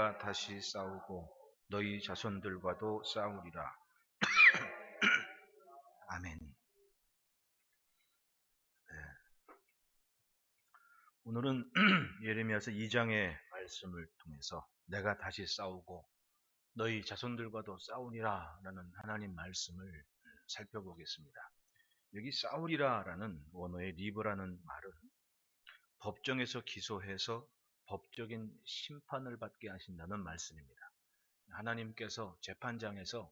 내가 다시 싸우고 너희 자손들과도 싸우리라. 아멘. 오늘은 예레미야서 2장의 말씀을 통해서 내가 다시 싸우고 너희 자손들과도 싸우리라 라는 하나님 말씀을 살펴보겠습니다. 여기 싸우리라 라는 원어의 리브라는 말은 법정에서 기소해서 법적인 심판을 받게 하신다는 말씀입니다. 하나님께서 재판장에서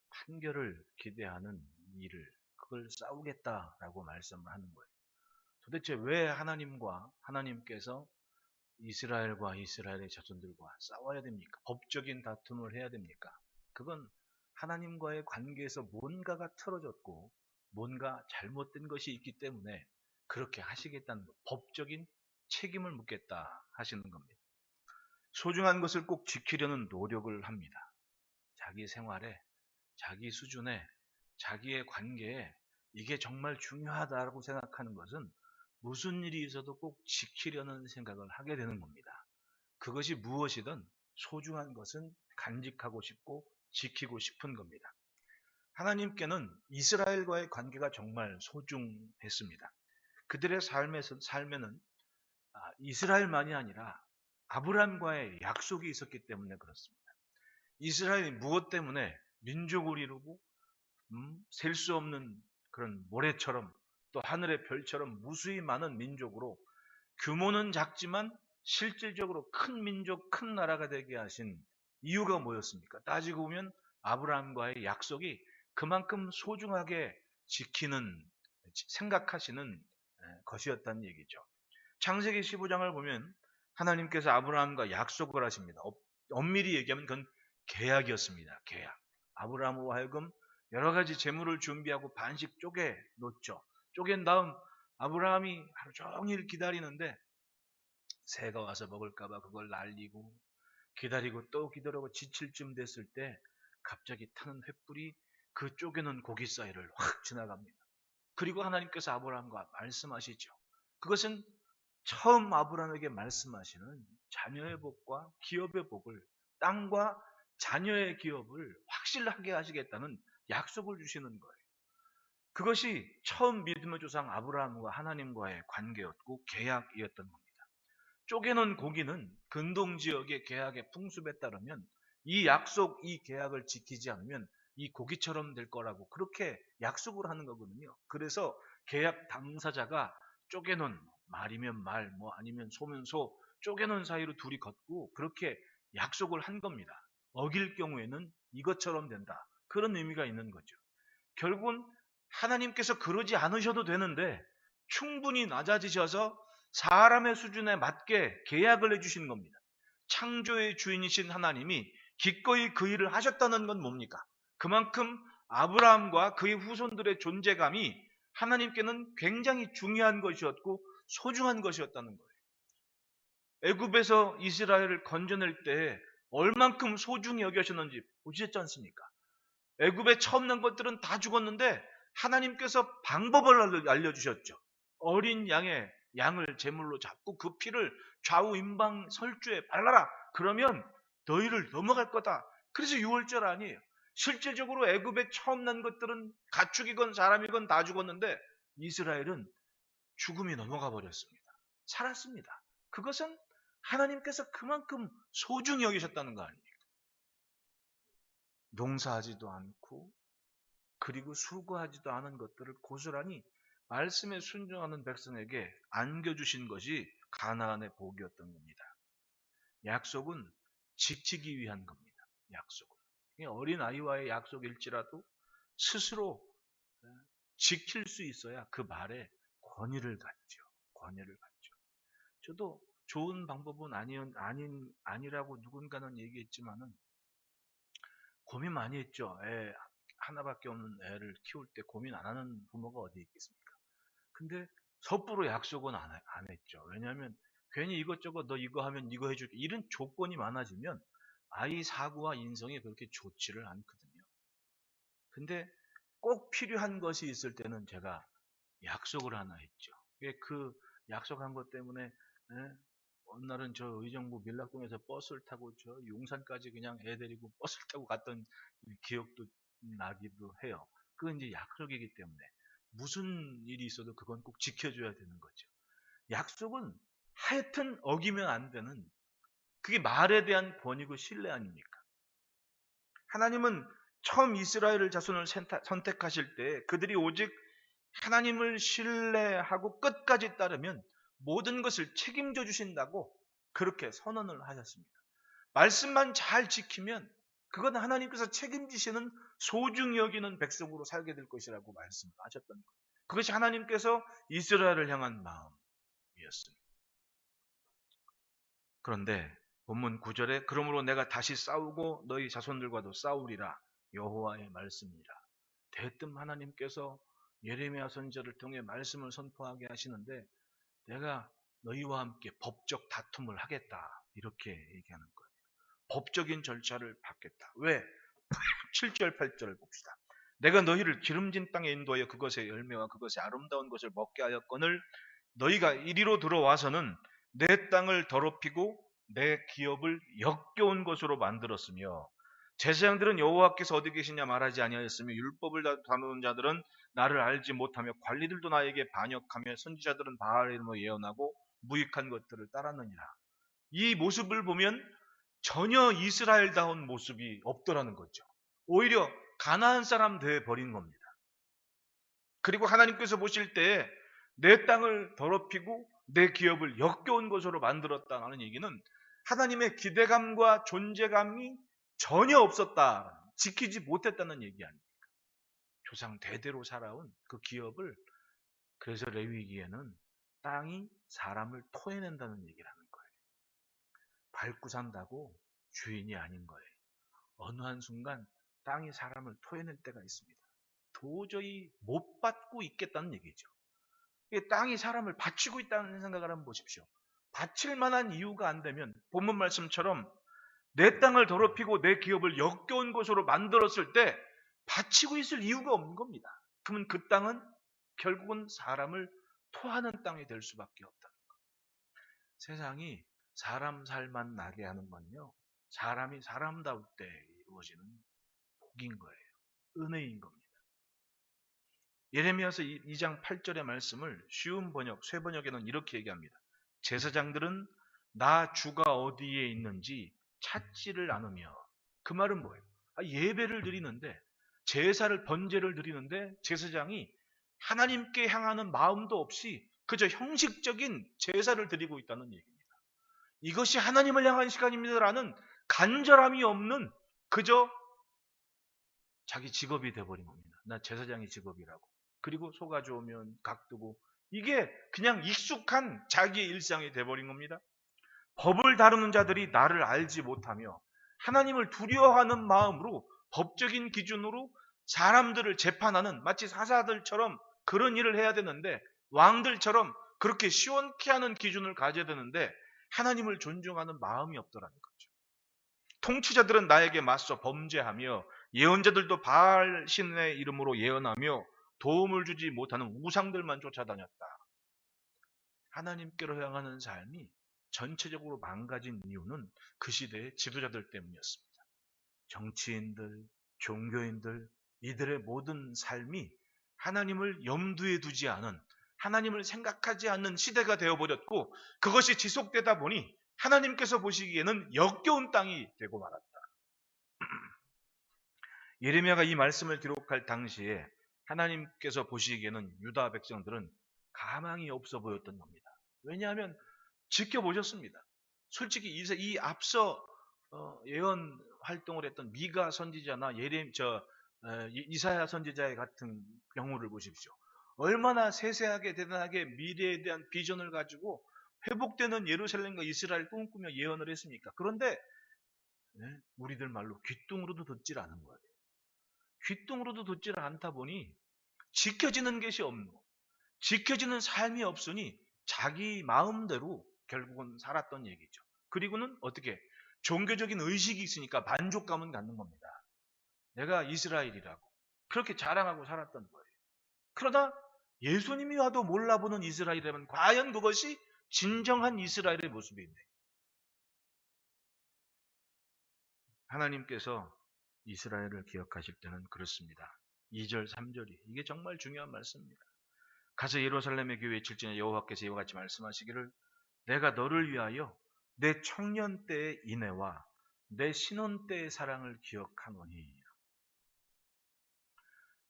판결을 기대하는 일을, 그걸 싸우겠다라고 말씀을 하는 거예요. 도대체 왜 하나님께서 이스라엘과 이스라엘의 자손들과 싸워야 됩니까? 법적인 다툼을 해야 됩니까? 그건 하나님과의 관계에서 뭔가가 틀어졌고 뭔가 잘못된 것이 있기 때문에 그렇게 하시겠다는 것, 법적인 책임을 묻겠다 하시는 겁니다. 소중한 것을 꼭 지키려는 노력을 합니다. 자기 생활에, 자기 수준에, 자기의 관계에 이게 정말 중요하다고 생각하는 것은 무슨 일이 있어도 꼭 지키려는 생각을 하게 되는 겁니다. 그것이 무엇이든 소중한 것은 간직하고 싶고 지키고 싶은 겁니다. 하나님께는 이스라엘과의 관계가 정말 소중했습니다. 그들의 삶에는 이스라엘만이 아니라 아브라함과의 약속이 있었기 때문에 그렇습니다. 이스라엘이 무엇 때문에 민족을 이루고 셀 수 없는 그런 모래처럼 또 하늘의 별처럼 무수히 많은 민족으로 규모는 작지만 실질적으로 큰 민족, 큰 나라가 되게 하신 이유가 뭐였습니까? 따지고 보면 아브라함과의 약속이 그만큼 소중하게 생각하시는 것이었다는 얘기죠. 창세기 15장을 보면 하나님께서 아브라함과 약속을 하십니다. 엄밀히 얘기하면 그건 계약이었습니다. 계약. 아브라함으로 하여금 여러 가지 재물을 준비하고 반씩 쪼개 놓죠. 쪼갠 다음 아브라함이 하루 종일 기다리는데 새가 와서 먹을까봐 그걸 날리고 기다리고 또 기다리고 지칠 쯤 됐을 때 갑자기 타는 횃불이 그 쪼개놓은 고기 사이를 확 지나갑니다. 그리고 하나님께서 아브라함과 말씀하시죠. 그것은 처음 아브라함에게 말씀하시는 자녀의 복과 기업의 복을, 땅과 자녀의 기업을 확실하게 하시겠다는 약속을 주시는 거예요. 그것이 처음 믿음의 조상 아브라함과 하나님과의 관계였고 계약이었던 겁니다. 쪼개놓은 고기는 근동지역의 계약의 풍습에 따르면 이 약속, 이 계약을 지키지 않으면 이 고기처럼 될 거라고 그렇게 약속을 하는 거거든요. 그래서 계약 당사자가 쪼개놓은, 말이면 말, 뭐 아니면 소면 소, 쪼개놓은 사이로 둘이 걷고 그렇게 약속을 한 겁니다. 어길 경우에는 이것처럼 된다. 그런 의미가 있는 거죠. 결국은 하나님께서 그러지 않으셔도 되는데 충분히 낮아지셔서 사람의 수준에 맞게 계약을 해주신 겁니다. 창조의 주인이신 하나님이 기꺼이 그 일을 하셨다는 건 뭡니까? 그만큼 아브라함과 그의 후손들의 존재감이 하나님께는 굉장히 중요한 것이었고 소중한 것이었다는 거예요. 애굽에서 이스라엘을 건져낼 때 얼만큼 소중히 여겨셨는지 보셨지 않습니까? 애굽에 처음 난 것들은 다 죽었는데 하나님께서 방법을 알려주셨죠. 어린 양을 제물로 잡고 그 피를 좌우 임방 설주에 발라라. 그러면 너희를 넘어갈 거다. 그래서 6월절 아니에요. 실제적으로 애굽에 처음 난 것들은 가축이건 사람이건 다 죽었는데 이스라엘은 죽음이 넘어가 버렸습니다. 살았습니다. 그것은 하나님께서 그만큼 소중히 여기셨다는 거 아닙니까? 농사하지도 않고 그리고 수고하지도 않은 것들을 고스란히 말씀에 순종하는 백성에게 안겨주신 것이 가나안의 복이었던 겁니다. 약속은 지키기 위한 겁니다. 약속은. 어린 아이와의 약속일지라도 스스로 지킬 수 있어야 그 말에 권위를 갖죠. 권위를 갖죠. 저도 좋은 방법은 아니라고 누군가는 얘기했지만은 고민 많이 했죠. 애 하나밖에 없는 애를 키울 때 고민 안 하는 부모가 어디 있겠습니까? 근데 섣부로 약속은 안 했죠. 왜냐하면 괜히 이것저것 너 이거 하면 이거 해줄게 이런 조건이 많아지면 아이 사고와 인성이 그렇게 좋지를 않거든요. 근데 꼭 필요한 것이 있을 때는 제가 약속을 하나 했죠. 그 약속한 것 때문에 어느 날은 저 의정부 밀락동에서 버스를 타고 저 용산까지 그냥 애 데리고 버스를 타고 갔던 기억도 나기도 해요. 그건 이제 약속이기 때문에 무슨 일이 있어도 그건 꼭 지켜줘야 되는 거죠. 약속은 하여튼 어기면 안 되는, 그게 말에 대한 권위고 신뢰 아닙니까? 하나님은 처음 이스라엘 자손을 선택하실 때 그들이 오직 하나님을 신뢰하고 끝까지 따르면 모든 것을 책임져 주신다고 그렇게 선언을 하셨습니다. 말씀만 잘 지키면 그건 하나님께서 책임지시는 소중히 여기는 백성으로 살게 될 것이라고 말씀을 하셨던 거예요. 그것이 하나님께서 이스라엘을 향한 마음이었습니다. 그런데 본문 9절에 그러므로 내가 다시 싸우고 너희 자손들과도 싸우리라 여호와의 말씀이라. 대뜸 하나님께서 예레미야 선지자를 통해 말씀을 선포하게 하시는데 내가 너희와 함께 법적 다툼을 하겠다 이렇게 얘기하는 거예요. 법적인 절차를 받겠다. 왜? 7절 8절을 봅시다. 내가 너희를 기름진 땅에 인도하여 그것의 열매와 그것의 아름다운 것을 먹게 하였거늘 너희가 이리로 들어와서는 내 땅을 더럽히고 내 기업을 역겨운 것으로 만들었으며 제사장들은 여호와께서 어디 계시냐 말하지 아니하였으며 율법을 다루는 자들은 나를 알지 못하며 관리들도 나에게 반역하며 선지자들은 바알의 이름으로 예언하고 무익한 것들을 따랐느니라. 이 모습을 보면 전혀 이스라엘다운 모습이 없더라는 거죠. 오히려 가나안 사람 돼 버린 겁니다. 그리고 하나님께서 보실 때 내 땅을 더럽히고 내 기업을 역겨운 것으로 만들었다는 얘기는 하나님의 기대감과 존재감이 전혀 없었다, 지키지 못했다는 얘기 아닙니까? 조상 대대로 살아온 그 기업을, 그래서 레위기에는 땅이 사람을 토해낸다는 얘기를 하는 거예요. 밟고 산다고 주인이 아닌 거예요. 어느 한순간 땅이 사람을 토해낼 때가 있습니다. 도저히 못 받고 있겠다는 얘기죠. 땅이 사람을 바치고 있다는 생각을 한번 보십시오. 바칠 만한 이유가 안 되면 본문 말씀처럼 내 땅을 더럽히고 내 기업을 역겨운 것으로 만들었을 때 바치고 있을 이유가 없는 겁니다. 그러면 그 땅은 결국은 사람을 토하는 땅이 될 수밖에 없다는 거예요. 세상이 사람 살만 나게 하는 건요, 사람이 사람다울 때 이루어지는 복인 거예요. 은혜인 겁니다. 예레미야서 2장 8절의 말씀을 쉬운 번역, 쇠 번역에는 이렇게 얘기합니다. 제사장들은 나 주가 어디에 있는지 찾지를 않으며. 그 말은 뭐예요? 예배를 드리는데, 제사를 번제를 드리는데 제사장이 하나님께 향하는 마음도 없이 그저 형식적인 제사를 드리고 있다는 얘기입니다. 이것이 하나님을 향한 시간입니다라는 간절함이 없는, 그저 자기 직업이 돼버린 겁니다. 나 제사장이 직업이라고. 그리고 소 가져오면 각 두고, 이게 그냥 익숙한 자기의 일상이 돼버린 겁니다. 법을 다루는 자들이 나를 알지 못하며 하나님을 두려워하는 마음으로 법적인 기준으로 사람들을 재판하는, 마치 사사들처럼 그런 일을 해야 되는데, 왕들처럼 그렇게 시원케 하는 기준을 가져야 되는데 하나님을 존중하는 마음이 없더라는 거죠. 통치자들은 나에게 맞서 범죄하며 예언자들도 바알 신의 이름으로 예언하며 도움을 주지 못하는 우상들만 쫓아다녔다. 하나님께로 향하는 삶이 전체적으로 망가진 이유는 그 시대의 지도자들 때문이었습니다. 정치인들, 종교인들, 이들의 모든 삶이 하나님을 염두에 두지 않은, 하나님을 생각하지 않는 시대가 되어버렸고, 그것이 지속되다 보니 하나님께서 보시기에는 역겨운 땅이 되고 말았다. 예레미야가 이 말씀을 기록할 당시에 하나님께서 보시기에는 유다 백성들은 가망이 없어 보였던 겁니다. 왜냐하면 지켜보셨습니다. 솔직히 이 앞서 예언 활동을 했던 미가 선지자나 이사야 선지자의 같은 경우를 보십시오. 얼마나 세세하게 대단하게 미래에 대한 비전을 가지고 회복되는 예루살렘과 이스라엘 꿈꾸며 예언을 했습니까? 그런데 우리들 말로 귀뚱으로도 듣질 않은 거예요. 귀뚱으로도 듣지를 않다 보니 지켜지는 것이 없는, 지켜지는 삶이 없으니 자기 마음대로 결국은 살았던 얘기죠. 그리고는 어떻게 종교적인 의식이 있으니까 만족감은 갖는 겁니다. 내가 이스라엘이라고 그렇게 자랑하고 살았던 거예요. 그러다 예수님이 와도 몰라보는 이스라엘이라면 과연 그것이 진정한 이스라엘의 모습이네. 하나님께서 이스라엘을 기억하실 때는 그렇습니다. 2절, 3절이 이게 정말 중요한 말씀입니다. 가서 예루살렘의 교회에 칠지니 여호와께서 이와 같이 말씀하시기를 내가 너를 위하여 내 청년 때의 인애와 내 신혼 때의 사랑을 기억하노니.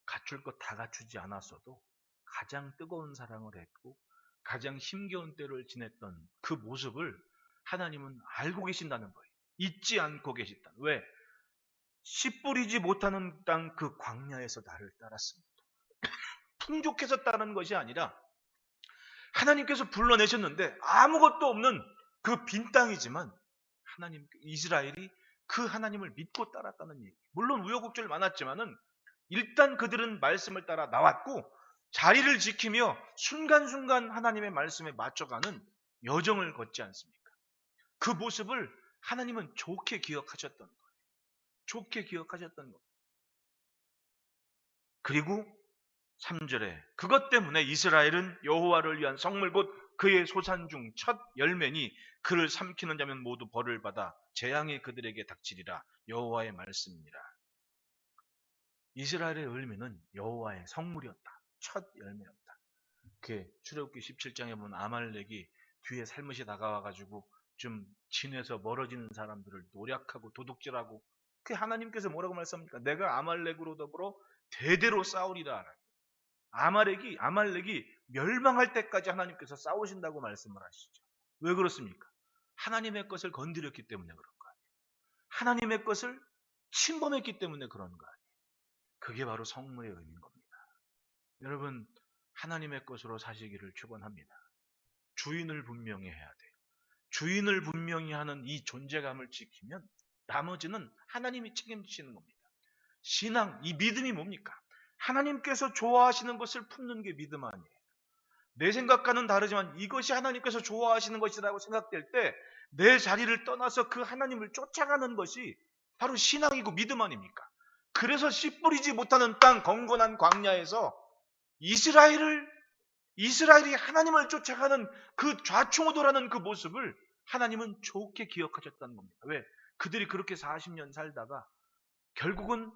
갖출 것 다 갖추지 않았어도 가장 뜨거운 사랑을 했고 가장 힘겨운 때를 지냈던 그 모습을 하나님은 알고 계신다는 거예요. 잊지 않고 계시다. 왜? 씨 뿌리지 못하는 땅 그 광야에서 나를 따랐습니다. 풍족해서 따른 것이 아니라 하나님께서 불러내셨는데 아무것도 없는 그 빈 땅이지만 하나님, 이스라엘이 그 하나님을 믿고 따랐다는 얘기. 물론 우여곡절 많았지만은 일단 그들은 말씀을 따라 나왔고 자리를 지키며 순간순간 하나님의 말씀에 맞춰가는 여정을 걷지 않습니까? 그 모습을 하나님은 좋게 기억하셨던 거예요. 좋게 기억하셨던 거예요. 그리고 3절에 그것 때문에 이스라엘은 여호와를 위한 성물 곧 그의 소산 중 첫 열매니 그를 삼키는 자면 모두 벌을 받아 재앙이 그들에게 닥치리라. 여호와의 말씀이니라. 이스라엘의 열매는 여호와의 성물이었다. 첫 열매였다. 그 출애굽기 17장에 보면 아말렉이 뒤에 살며시 다가와가지고 좀 진에서 멀어지는 사람들을 노략하고 도둑질하고 그 하나님께서 뭐라고 말씀합니까? 내가 아말렉으로 더불어 대대로 싸우리라. 아말렉이 멸망할 때까지 하나님께서 싸우신다고 말씀을 하시죠. 왜 그렇습니까? 하나님의 것을 건드렸기 때문에 그런 거 아니에요. 하나님의 것을 침범했기 때문에 그런 거 아니에요. 그게 바로 성물의 의미인 겁니다. 여러분, 하나님의 것으로 사시기를 축원합니다. 주인을 분명히 해야 돼요. 주인을 분명히 하는 이 존재감을 지키면 나머지는 하나님이 책임지시는 겁니다. 신앙, 이 믿음이 뭡니까? 하나님께서 좋아하시는 것을 품는 게 믿음 아니에요. 내 생각과는 다르지만 이것이 하나님께서 좋아하시는 것이라고 생각될 때 내 자리를 떠나서 그 하나님을 쫓아가는 것이 바로 신앙이고 믿음 아닙니까? 그래서 씨 뿌리지 못하는 땅 건건한 광야에서 이스라엘이 하나님을 쫓아가는 그 좌충우돌하는 그 모습을 하나님은 좋게 기억하셨다는 겁니다. 왜? 그들이 그렇게 40년 살다가 결국은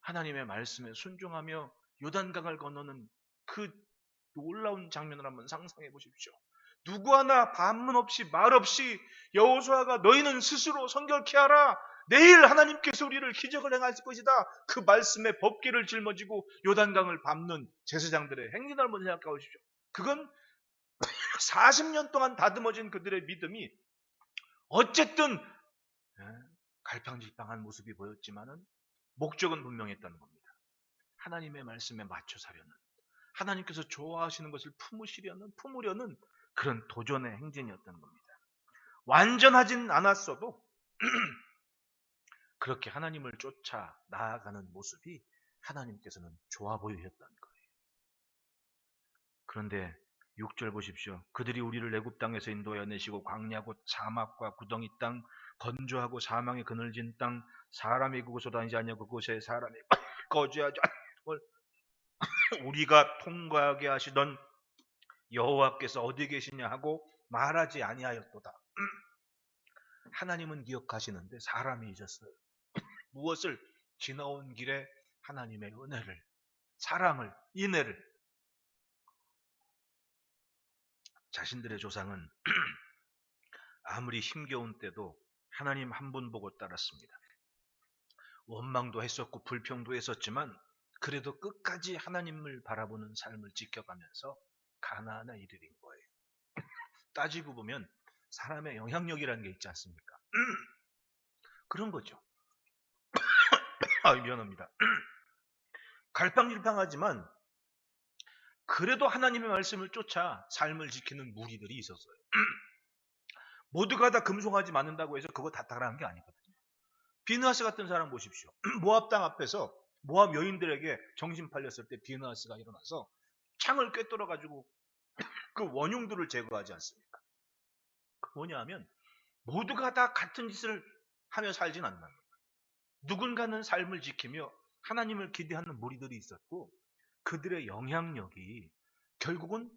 하나님의 말씀에 순종하며 요단강을 건너는 그 놀라운 장면을 한번 상상해 보십시오. 누구 하나 반문 없이 말 없이 여호수아가 너희는 스스로 성결케 하라. 내일 하나님께서 우리를 기적을 행하실 것이다. 그 말씀에 법궤를 짊어지고 요단강을 밟는 제사장들의 행진을 한번 생각해 보십시오. 그건 40년 동안 다듬어진 그들의 믿음이 어쨌든 갈팡질팡한 모습이 보였지만은 목적은 분명했다는 겁니다. 하나님의 말씀에 맞춰 사려는, 하나님께서 좋아하시는 것을 품으려는 그런 도전의 행진이었다는 겁니다. 완전하진 않았어도 그렇게 하나님을 쫓아 나아가는 모습이 하나님께서는 좋아 보이셨다는 거예요. 그런데 6절 보십시오. 그들이 우리를 애굽 땅에서 인도하여 내시고 광야 곧 사막과 구덩이 땅, 건조하고 사망의 그늘진 땅, 사람이 그곳으로 다니지 아니하고 그곳에 사람이 거주하지 않고 우리가 통과하게 하시던 여호와께서 어디 계시냐 하고 말하지 아니하였도다. 하나님은 기억하시는데 사람이 잊었어요. 무엇을? 지나온 길에 하나님의 은혜를, 사랑을, 인애를. 자신들의 조상은 아무리 힘겨운 때도 하나님 한 분 보고 따랐습니다. 원망도 했었고 불평도 했었지만 그래도 끝까지 하나님을 바라보는 삶을 지켜가면서 가나안에 이르린 거예요. 따지고 보면 사람의 영향력이라는 게 있지 않습니까? 그런 거죠. 미안합니다. 갈팡질팡하지만 그래도 하나님의 말씀을 쫓아 삶을 지키는 무리들이 있었어요. 모두가 다 금송아지 맞는다고 해서 그거 다 따라한 게 아니거든요. 비느하스 같은 사람 보십시오. 모압 땅 앞에서 모압 여인들에게 정신 팔렸을 때 비느하스가 일어나서 창을 꿰뚫어가지고 그 원흉들을 제거하지 않습니까? 그 뭐냐 하면 모두가 다 같은 짓을 하며 살진 않는 거예요. 누군가는 삶을 지키며 하나님을 기대하는 무리들이 있었고 그들의 영향력이 결국은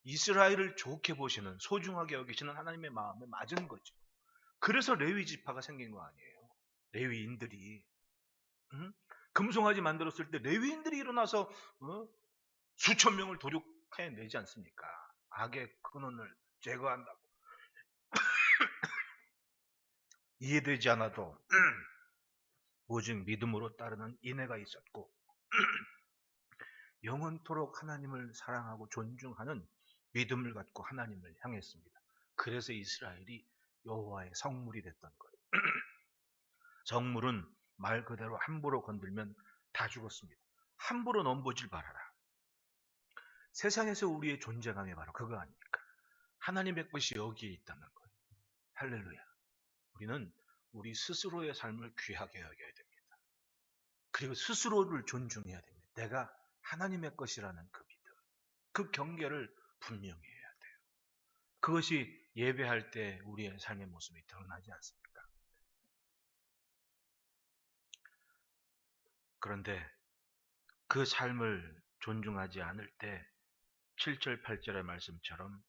이스라엘을 좋게 보시는, 소중하게 여기시는 하나님의 마음에 맞은 거죠. 그래서 레위 지파가 생긴 거 아니에요. 레위인들이. 금송아지 만들었을 때 레위인들이 일어나서 수천 명을 도륙해내지 않습니까? 악의 근원을 제거한다고. 이해되지 않아도 오직 믿음으로 따르는 인애가 있었고 영원토록 하나님을 사랑하고 존중하는 믿음을 갖고 하나님을 향했습니다. 그래서 이스라엘이 여호와의 성물이 됐던 거예요. 성물은 말 그대로 함부로 건들면 다 죽었습니다. 함부로 넘보질 말아라. 세상에서 우리의 존재감이 바로 그거 아닙니까? 하나님의 것이 여기에 있다는 거예요. 할렐루야. 우리는 우리 스스로의 삶을 귀하게 여겨야 됩니다. 그리고 스스로를 존중해야 됩니다. 내가 하나님의 것이라는 그 믿음, 그 경계를 분명히 해야 돼요. 그것이 예배할 때 우리의 삶의 모습이 드러나지 않습니까? 그런데 그 삶을 존중하지 않을 때 7절 8절의 말씀처럼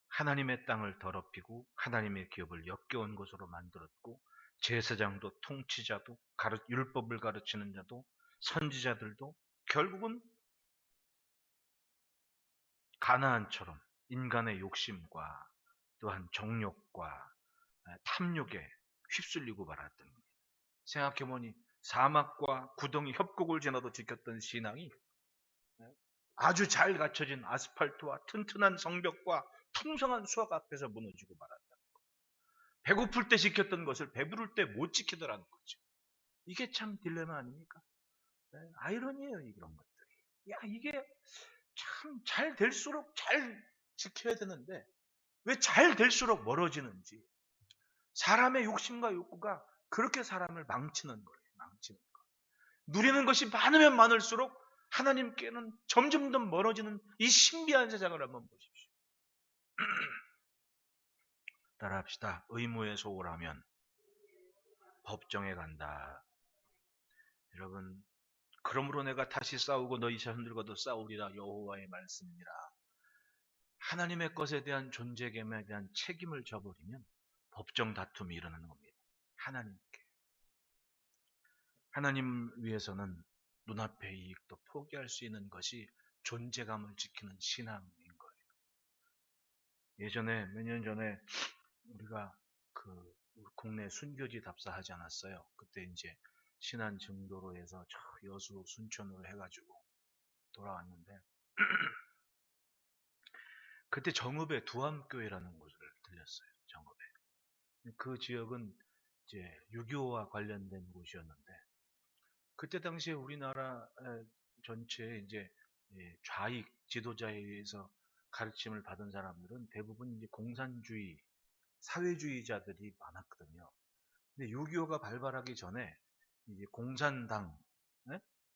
하나님의 땅을 더럽히고 하나님의 기업을 역겨운 곳으로 만들었고 제사장도 통치자도 율법을 가르치는 자도 선지자들도 결국은 가나안처럼 인간의 욕심과 또한 정욕과 탐욕에 휩쓸리고 말았던 겁니다. 생각해보니 사막과 구덩이 협곡을 지나도 지켰던 신앙이 아주 잘 갖춰진 아스팔트와 튼튼한 성벽과 풍성한 수확 앞에서 무너지고 말았다. 배고플 때 지켰던 것을 배부를 때 못 지키더라는 거죠. 이게 참 딜레마 아닙니까? 아이러니예요, 이런 것들이. 야, 이게 참 잘 될수록 잘 지켜야 되는데 왜 잘 될수록 멀어지는지. 사람의 욕심과 욕구가 그렇게 사람을 망치는 거예요. 망치는 거. 누리는 것이 많으면 많을수록 하나님께는 점점 더 멀어지는 이 신비한 세상을 한번 보십시오. 따라합시다. 의무에 소홀하면 법정에 간다. 여러분, 그러므로 내가 다시 싸우고 너희 자손들과도 싸우리라. 여호와의 말씀이니라. 하나님의 것에 대한 존재감에 대한 책임을 져버리면 법정 다툼이 일어나는 겁니다. 하나님께. 하나님 위해서는 눈앞의 이익도 포기할 수 있는 것이 존재감을 지키는 신앙인 거예요. 예전에 몇 년 전에 우리가 그 국내 순교지 답사하지 않았어요. 그때 이제 신안 증도로 해서 저 여수 순천으로 해가지고 돌아왔는데 그때 정읍에 두암교회라는 곳을 들렸어요. 정읍에. 그 지역은 이제 유교와 관련된 곳이었는데 그때 당시에 우리나라 전체에 이제 좌익 지도자에 의해서 가르침을 받은 사람들은 대부분 이제 공산주의, 사회주의자들이 많았거든요. 근데 6.25가 발발하기 전에 이제 공산당,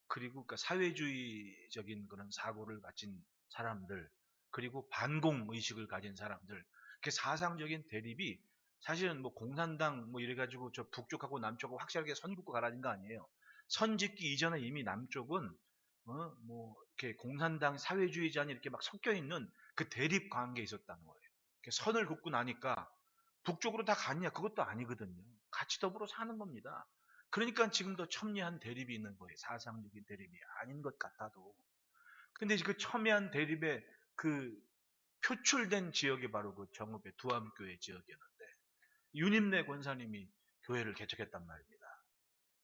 그리고 그러니까 사회주의적인 그런 사고를 가진 사람들, 그리고 반공 의식을 가진 사람들, 그 사상적인 대립이 사실은 뭐 공산당 뭐 이래가지고 저 북쪽하고 남쪽하고 확실하게 선 긋고 가라는 거 아니에요. 선 짓기 이전에 이미 남쪽은 뭐 이렇게 공산당 사회주의자니 이렇게 막 섞여 있는 그 대립 관계에 있었다는 거예요. 선을 긋고 나니까 북쪽으로 다 갔냐? 그것도 아니거든요. 같이 더불어 사는 겁니다. 그러니까 지금도 첨예한 대립이 있는 거예요. 사상적인 대립이 아닌 것 같아도. 근데 그 첨예한 대립에 그 표출된 지역이 바로 그 정읍의 두암교회 지역이었는데 윤임내 권사님이 교회를 개척했단 말입니다.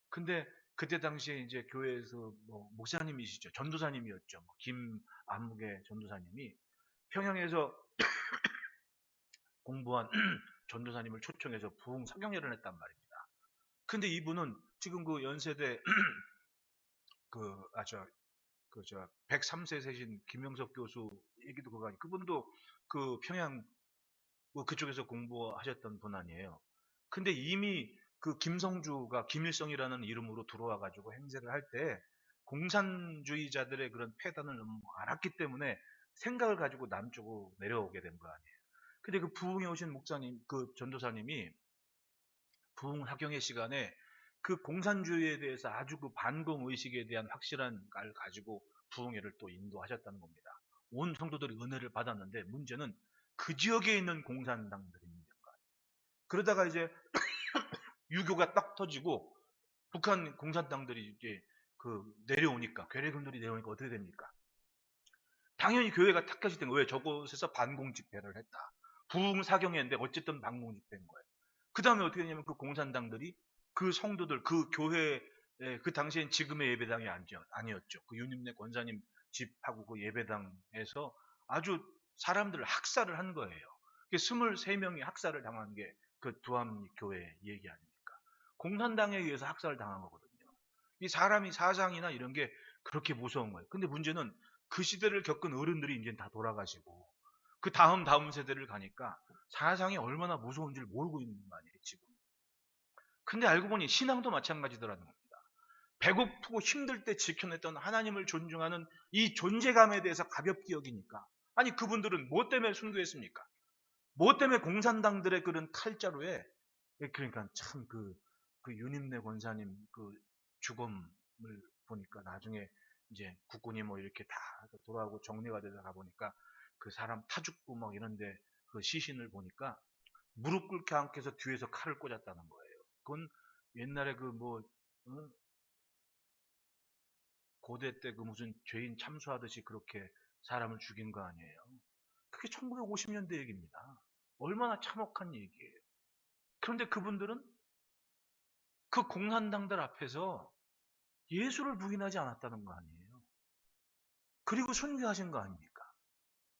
근데 그때 당시에 이제 교회에서 뭐 목사님이시죠. 전도사님이었죠. 김안무개 전도사님이 평양에서 공부한 전도사님을 초청해서 부흥 사경례를 했단 말입니다. 근데 이분은 지금 그 연세대 103세 세신 김영석 교수 얘기도 그거 아니 그분도 그 평양 뭐 그쪽에서 공부하셨던 분 아니에요. 근데 이미 그 김성주가 김일성이라는 이름으로 들어와 가지고 행세를 할 때 공산주의자들의 그런 패단을 너무 알았기 때문에 생각을 가지고 남쪽으로 내려오게 된 거 아니에요. 근데 그 부흥에 오신 목사님, 그 전도사님이 부흥 학경의 시간에 그 공산주의에 대해서 아주 그 반공 의식에 대한 확실한 걸 가지고 부흥회를 또 인도하셨다는 겁니다. 온 성도들이 은혜를 받았는데 문제는 그 지역에 있는 공산당들이 문제인 거예요. 그러다가 이제 유교가 딱 터지고 북한 공산당들이 이제 내려오니까, 괴뢰군들이 내려오니까 어떻게 됩니까? 당연히 교회가 탁해질 왜 저곳에서 반공 집회를 했다. 부흥사경했는데 어쨌든 반공 집회인 거예요. 그 다음에 어떻게 되냐면 그 공산당들이 그 성도들, 그 교회, 그 당시엔 지금의 예배당이 아니었죠. 그 유님네 권사님 집하고 그 예배당에서 아주 사람들을 학살을 한 거예요. 23명이 학살을 당한 게 그 두암교회 얘기 아닙니까? 공산당에 의해서 학살을 당한 거거든요. 이 사람이 사상이나 이런 게 그렇게 무서운 거예요. 근데 문제는 그 시대를 겪은 어른들이 이제 다 돌아가시고 그 다음 세대를 가니까 사상이 얼마나 무서운지를 모르고 있는 거 아니에요, 지금. 근데 알고 보니 신앙도 마찬가지더라는 겁니다. 배고프고 힘들 때 지켜냈던 하나님을 존중하는 이 존재감에 대해서 가볍게 여기니까, 아니 그분들은 뭐 때문에 순교했습니까? 뭐 때문에 공산당들의 그런 칼자루에, 그러니까 참 그 유님네 권사님 그 죽음을 보니까 나중에 이제 국군이 뭐 이렇게 다 돌아오고 정리가 되다 가보니까 그 사람 타죽고 막 이런데 그 시신을 보니까 무릎 꿇게 앉혀서 뒤에서 칼을 꽂았다는 거예요. 그건 옛날에 고대 때 그 무슨 죄인 참수하듯이 그렇게 사람을 죽인 거 아니에요. 그게 1950년대 얘기입니다. 얼마나 참혹한 얘기예요. 그런데 그분들은 그 공산당들 앞에서 예수를 부인하지 않았다는 거 아니에요. 그리고 순교하신 거 아닙니까?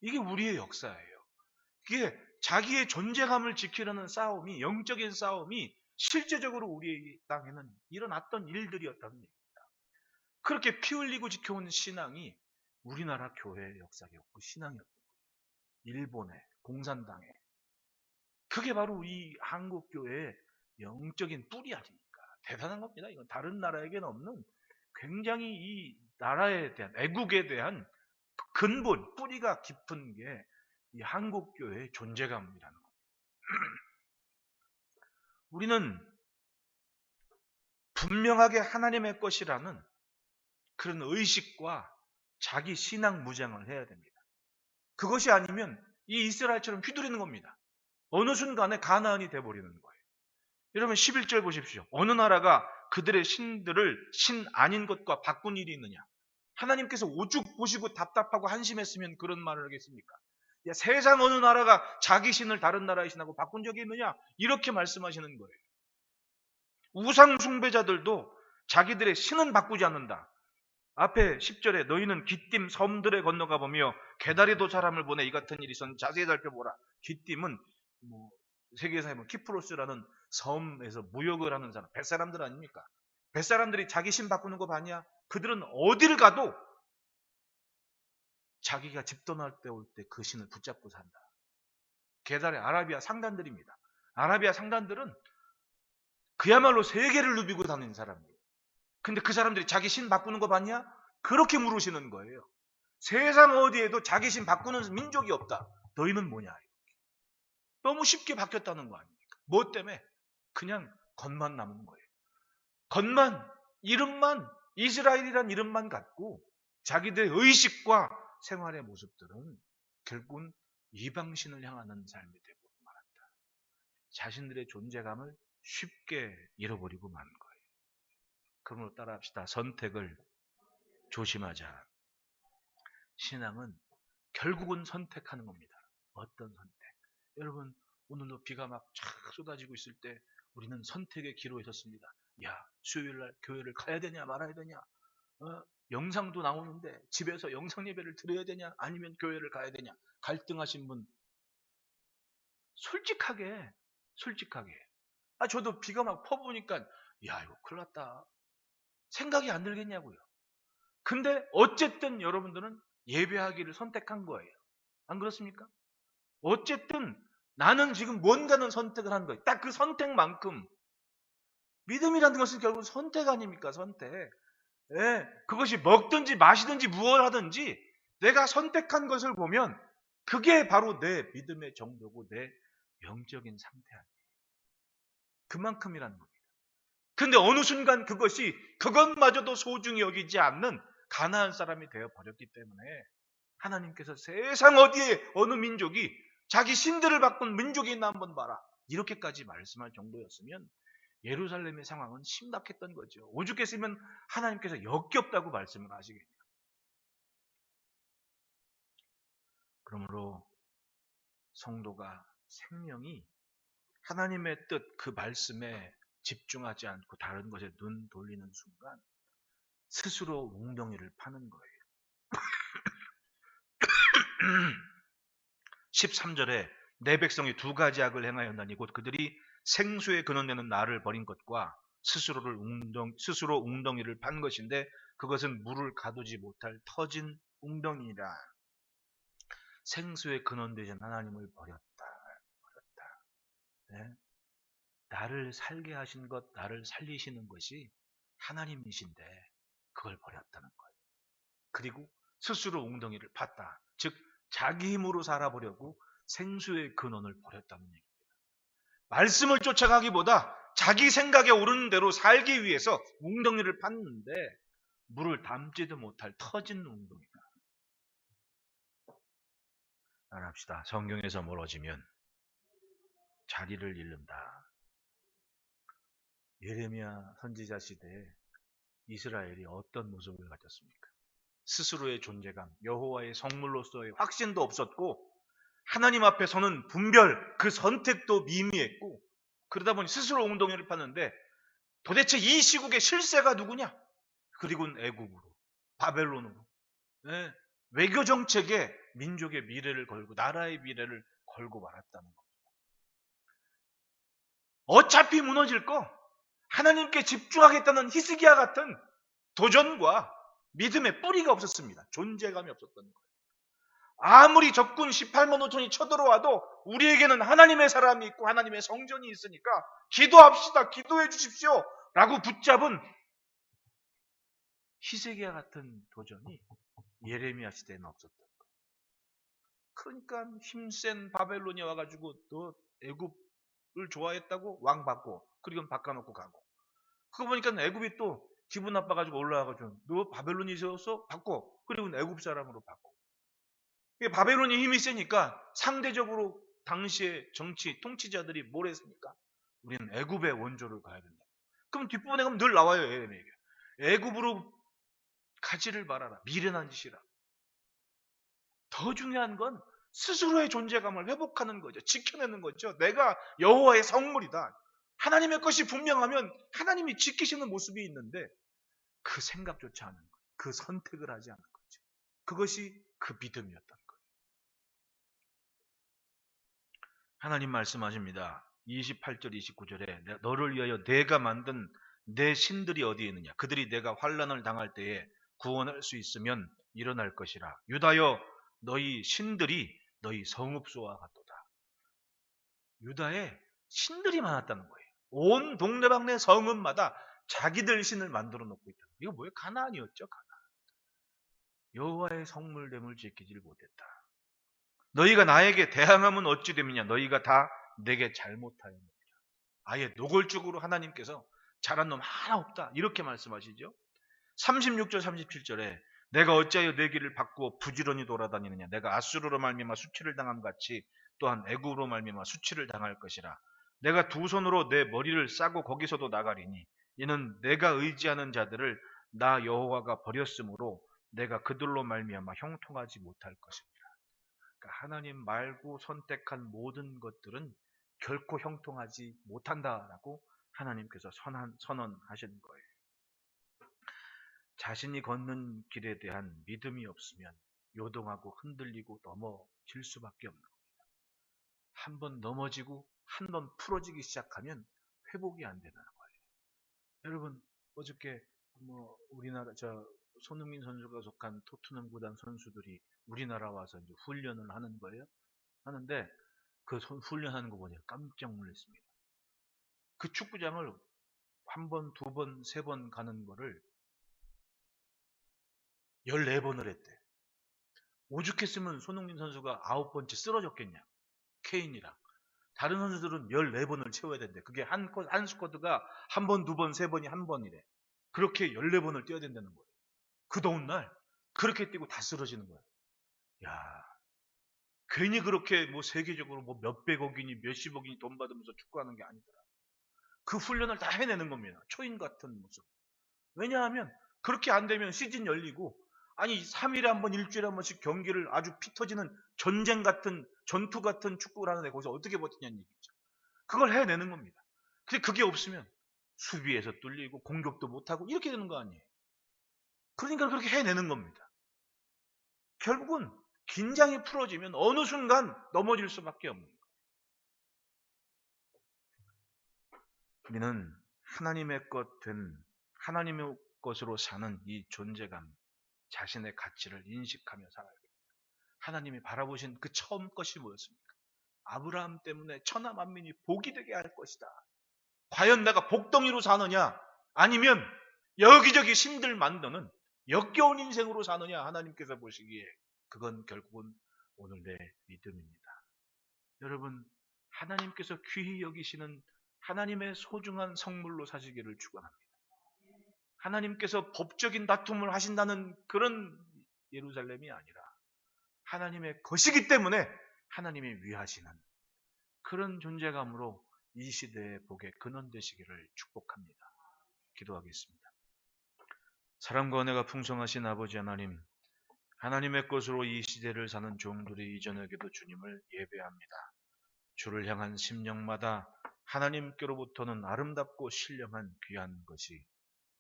이게 우리의 역사예요. 이게 자기의 존재감을 지키려는 싸움이, 영적인 싸움이 실제적으로 우리의 땅에는 일어났던 일들이었다는 얘기입니다. 그렇게 피 흘리고 지켜온 신앙이 우리나라 교회의 역사였고 신앙이었던 거예요. 일본의 공산당에. 그게 바로 이 한국교회의 영적인 뿌리 아닙니까? 대단한 겁니다. 이건 다른 나라에게는 없는 굉장히 이 나라에 대한, 애국에 대한 근본, 뿌리가 깊은 게 이 한국교회의 존재감이라는 겁니다. 우리는 분명하게 하나님의 것이라는 그런 의식과 자기 신앙 무장을 해야 됩니다. 그것이 아니면 이 이스라엘처럼 휘두르는 겁니다. 어느 순간에 가나안이 돼버리는 거예요. 여러분 11절 보십시오. 어느 나라가 그들의 신들을 신 아닌 것과 바꾼 일이 있느냐? 하나님께서 오죽 보시고 답답하고 한심했으면 그런 말을 하겠습니까? 야, 세상 어느 나라가 자기 신을 다른 나라의 신하고 바꾼 적이 있느냐? 이렇게 말씀하시는 거예요. 우상 숭배자들도 자기들의 신은 바꾸지 않는다. 앞에 10절에 너희는 기띔 섬들에 건너가 보며 게다리도 사람을 보내 이 같은 일이 있었는지 자세히 살펴보라. 기띔은 세계에서 키프로스라는 섬에서 무역을 하는 사람, 뱃사람들 아닙니까? 뱃사람들이 자기 신 바꾸는 거 봤냐? 그들은 어디를 가도 자기가 집 떠날 때 올 때 그 신을 붙잡고 산다. 게다리 아라비아 상단들입니다. 아라비아 상단들은 그야말로 세계를 누비고 다니는 사람이에요. 근데 그 사람들이 자기 신 바꾸는 거 봤냐? 그렇게 물으시는 거예요. 세상 어디에도 자기 신 바꾸는 민족이 없다. 너희는 뭐냐? 너무 쉽게 바뀌었다는 거 아닙니까? 뭐 때문에? 그냥 겉만 남은 거예요. 겉만, 이름만, 이스라엘이란 이름만 갖고 자기들의 의식과 생활의 모습들은 결국은 이방신을 향하는 삶이 되고 말한다. 자신들의 존재감을 쉽게 잃어버리고 마는 거예요. 그러므로 따라합시다. 선택을 조심하자. 신앙은 결국은 선택하는 겁니다. 어떤 선택? 여러분 오늘도 비가 막 쫙 쏟아지고 있을 때 우리는 선택의 기로에 섰습니다. 야, 수요일날 교회를 가야 되냐 말아야 되냐? 영상도 나오는데 집에서 영상 예배를 드려야 되냐 아니면 교회를 가야 되냐? 갈등하신 분 솔직하게 저도 비가 막 퍼부으니까 야 이거 큰일 났다 생각이 안 들겠냐고요. 근데 어쨌든 여러분들은 예배하기를 선택한 거예요. 안 그렇습니까? 어쨌든 나는 지금 뭔가는 선택을 한 거예요. 딱 그 선택만큼 믿음이라는 것은 결국 선택 아닙니까? 선택. 예, 그것이 먹든지 마시든지 무엇을 하든지 내가 선택한 것을 보면 그게 바로 내 믿음의 정도고 내 영적인 상태 아니에요. 그만큼이라는 겁니다. 근데 어느 순간 그것마저도 소중히 여기지 않는 가나안 사람이 되어버렸기 때문에 하나님께서 세상 어디에 어느 민족이 자기 신들을 바꾼 민족이 있나 한번 봐라. 이렇게까지 말씀할 정도였으면 예루살렘의 상황은 심각했던 거죠. 오죽했으면 하나님께서 역겹다고 말씀을 하시겠냐. 그러므로 성도가 생명이 하나님의 뜻 그 말씀에 집중하지 않고 다른 것에 눈 돌리는 순간 스스로 웅덩이를 파는 거예요. 13절에 내 백성이 두 가지 악을 행하였나니 곧 그들이 생수의 근원되는 나를 버린 것과 스스로 웅덩이를 판 것인데 그것은 물을 가두지 못할 터진 웅덩이라. 생수의 근원되신 하나님을 버렸다. 네? 나를 살게 하신 것, 나를 살리시는 것이 하나님이신데 그걸 버렸다는 거예요. 그리고 스스로 웅덩이를 팠다. 즉 자기 힘으로 살아보려고 생수의 근원을 버렸다는 얘기입니다. 말씀을 쫓아가기보다 자기 생각에 오르는 대로 살기 위해서 웅덩이를 팠는데 물을 담지도 못할 터진 웅덩이다. 따라합시다. 성경에서 멀어지면 자리를 잃는다. 예레미야 선지자 시대에 이스라엘이 어떤 모습을 가졌습니까? 스스로의 존재감, 여호와의 성물로서의 확신도 없었고 하나님 앞에 서는 분별, 그 선택도 미미했고 그러다 보니 스스로 웅덩이를 팠는데 도대체 이 시국의 실세가 누구냐? 그리고는 애굽으로, 바벨론으로. 네, 외교 정책에 민족의 미래를 걸고 나라의 미래를 걸고 말았다는 겁니다. 어차피 무너질 거 하나님께 집중하겠다는 히스기야 같은 도전과 믿음의 뿌리가 없었습니다. 존재감이 없었던 거예요. 아무리 적군 18만 5천이 쳐들어와도 우리에게는 하나님의 사람이 있고 하나님의 성전이 있으니까 기도합시다. 기도해 주십시오. 라고 붙잡은 히스기야 같은 도전이 예레미야 시대에는 없었던 거예요. 그러니까 힘센 바벨론이 와가지고 너 애굽을 좋아했다고 왕 바꿔. 그리고 바꿔놓고 가고. 그거 보니까 애굽이 또 기분 나빠가지고 올라와가지고 너 바벨론이 있어서 바꿔. 그리고 애굽 사람으로 바꿔. 바벨론이 힘이 세니까 상대적으로 당시의 정치 통치자들이 뭘 했습니까? 우리는 애굽의 원조를 가야 된다. 그럼 뒷부분에 가면 늘 나와요. 예레미야에게. 애굽으로 가지를 말아라. 미련한 짓이라. 더 중요한 건 스스로의 존재감을 회복하는 거죠. 지켜내는 거죠. 내가 여호와의 성물이다. 하나님의 것이 분명하면 하나님이 지키시는 모습이 있는데 그 생각조차 하는 거예요. 그 선택을 하지 않는 거죠. 그것이 그 믿음이었던 거예요. 하나님 말씀하십니다. 28절 29절에 너를 위하여 내가 만든 내 신들이 어디에 있느냐. 그들이 내가 환난을 당할 때에 구원할 수 있으면 일어날 것이라. 유다여 너희 신들이 너희 성읍소와 같도다. 유다에 신들이 많았다는 거예요. 온 동네방네 성읍마다 자기들 신을 만들어 놓고 있다. 이거 뭐예요? 가나안이었죠. 가나안. 여호와의 성물됨을 지키질 못했다. 너희가 나에게 대항하면 어찌 됨이냐. 너희가 다 내게 잘못하였느니라. 아예 노골적으로 하나님께서 잘한 놈 하나 없다. 이렇게 말씀하시죠. 36절 37절에 내가 어찌하여 내 길을 바꾸어 부지런히 돌아다니느냐. 내가 아수르로 말미암아 수치를 당함 같이 또한 애굽으로 말미암아 수치를 당할 것이라. 내가 두 손으로 내 머리를 싸고 거기서도 나가리니 이는 내가 의지하는 자들을 나 여호와가 버렸으므로 내가 그들로 말미암아 형통하지 못할 것입니다. 그러니까 하나님 말고 선택한 모든 것들은 결코 형통하지 못한다라고 하나님께서 선언하시는 거예요. 자신이 걷는 길에 대한 믿음이 없으면 요동하고 흔들리고 넘어질 수밖에 없는 겁니다. 한번 넘어지고 한번 풀어지기 시작하면 회복이 안 되는 거예요. 여러분 어저께 우리나라 손흥민 선수가 속한 토트넘 구단 선수들이 우리나라 와서 이제 훈련을 하는 거예요. 하는데 그 훈련하는 거 보니까 깜짝 놀랐습니다. 그 축구장을 한 번, 두 번, 세 번 가는 거를 14번을 했대. 오죽했으면 손흥민 선수가 9번째 쓰러졌겠냐. 케인이랑. 다른 선수들은 14번을 채워야 된대. 그게 한 스쿼드가 한 번, 두 번, 세 번이 한 번이래. 그렇게 14번을 뛰어야 된다는 거예요. 그 더운 날 그렇게 뛰고 다 쓰러지는 거예요. 야, 괜히 그렇게 뭐 세계적으로 뭐 몇백억이니 몇십억이니 돈 받으면서 축구하는 게 아니더라. 그 훈련을 다 해내는 겁니다. 초인 같은 모습. 왜냐하면 그렇게 안 되면 시즌 열리고 아니 3일에 한 번, 일주일에 한 번씩 경기를 아주 피 터지는 전쟁 같은 전투 같은 축구를 하는데 거기서 어떻게 버티냐는 얘기죠. 그걸 해내는 겁니다. 근데 그게 없으면 수비에서 뚫리고 공격도 못하고 이렇게 되는 거 아니에요. 그러니까 그렇게 해내는 겁니다. 결국은 긴장이 풀어지면 어느 순간 넘어질 수밖에 없는 거예요. 우리는 하나님의 것 된 하나님의 것으로 사는 이 존재감, 자신의 가치를 인식하며 살아야 됩니다. 하나님이 바라보신 그 처음 것이 뭐였습니까? 아브라함 때문에 천하 만민이 복이 되게 할 것이다. 과연 내가 복덩이로 사느냐 아니면 여기저기 신들 만드는 역겨운 인생으로 사느냐 하나님께서 보시기에 그건 결국은 오늘 내 믿음입니다. 여러분 하나님께서 귀히 여기시는 하나님의 소중한 성물로 사시기를 축원합니다. 하나님께서 법적인 다툼을 하신다는 그런 예루살렘이 아니라 하나님의 것이기 때문에 하나님이 위하시는 그런 존재감으로 이 시대의 복의 근원 되시기를 축복합니다. 기도하겠습니다. 사랑과 은혜가 풍성하신 아버지 하나님, 하나님의 것으로 이 시대를 사는 종들이 이 저녁에도 주님을 예배합니다. 주를 향한 심령마다 하나님께로부터는 아름답고 신령한 귀한 것이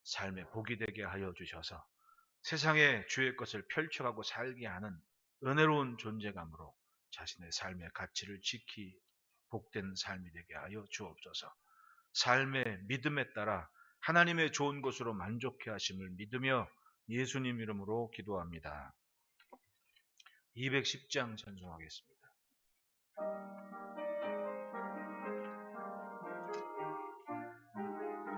삶의 복이 되게 하여 주셔서 세상에 주의 것을 펼쳐가고 살게 하는 은혜로운 존재감으로 자신의 삶의 가치를 지키 복된 삶이 되게 하여 주옵소서. 삶의 믿음에 따라 하나님의 좋은 것으로 만족해 하심을 믿으며 예수님 이름으로 기도합니다. 210장 찬송하겠습니다.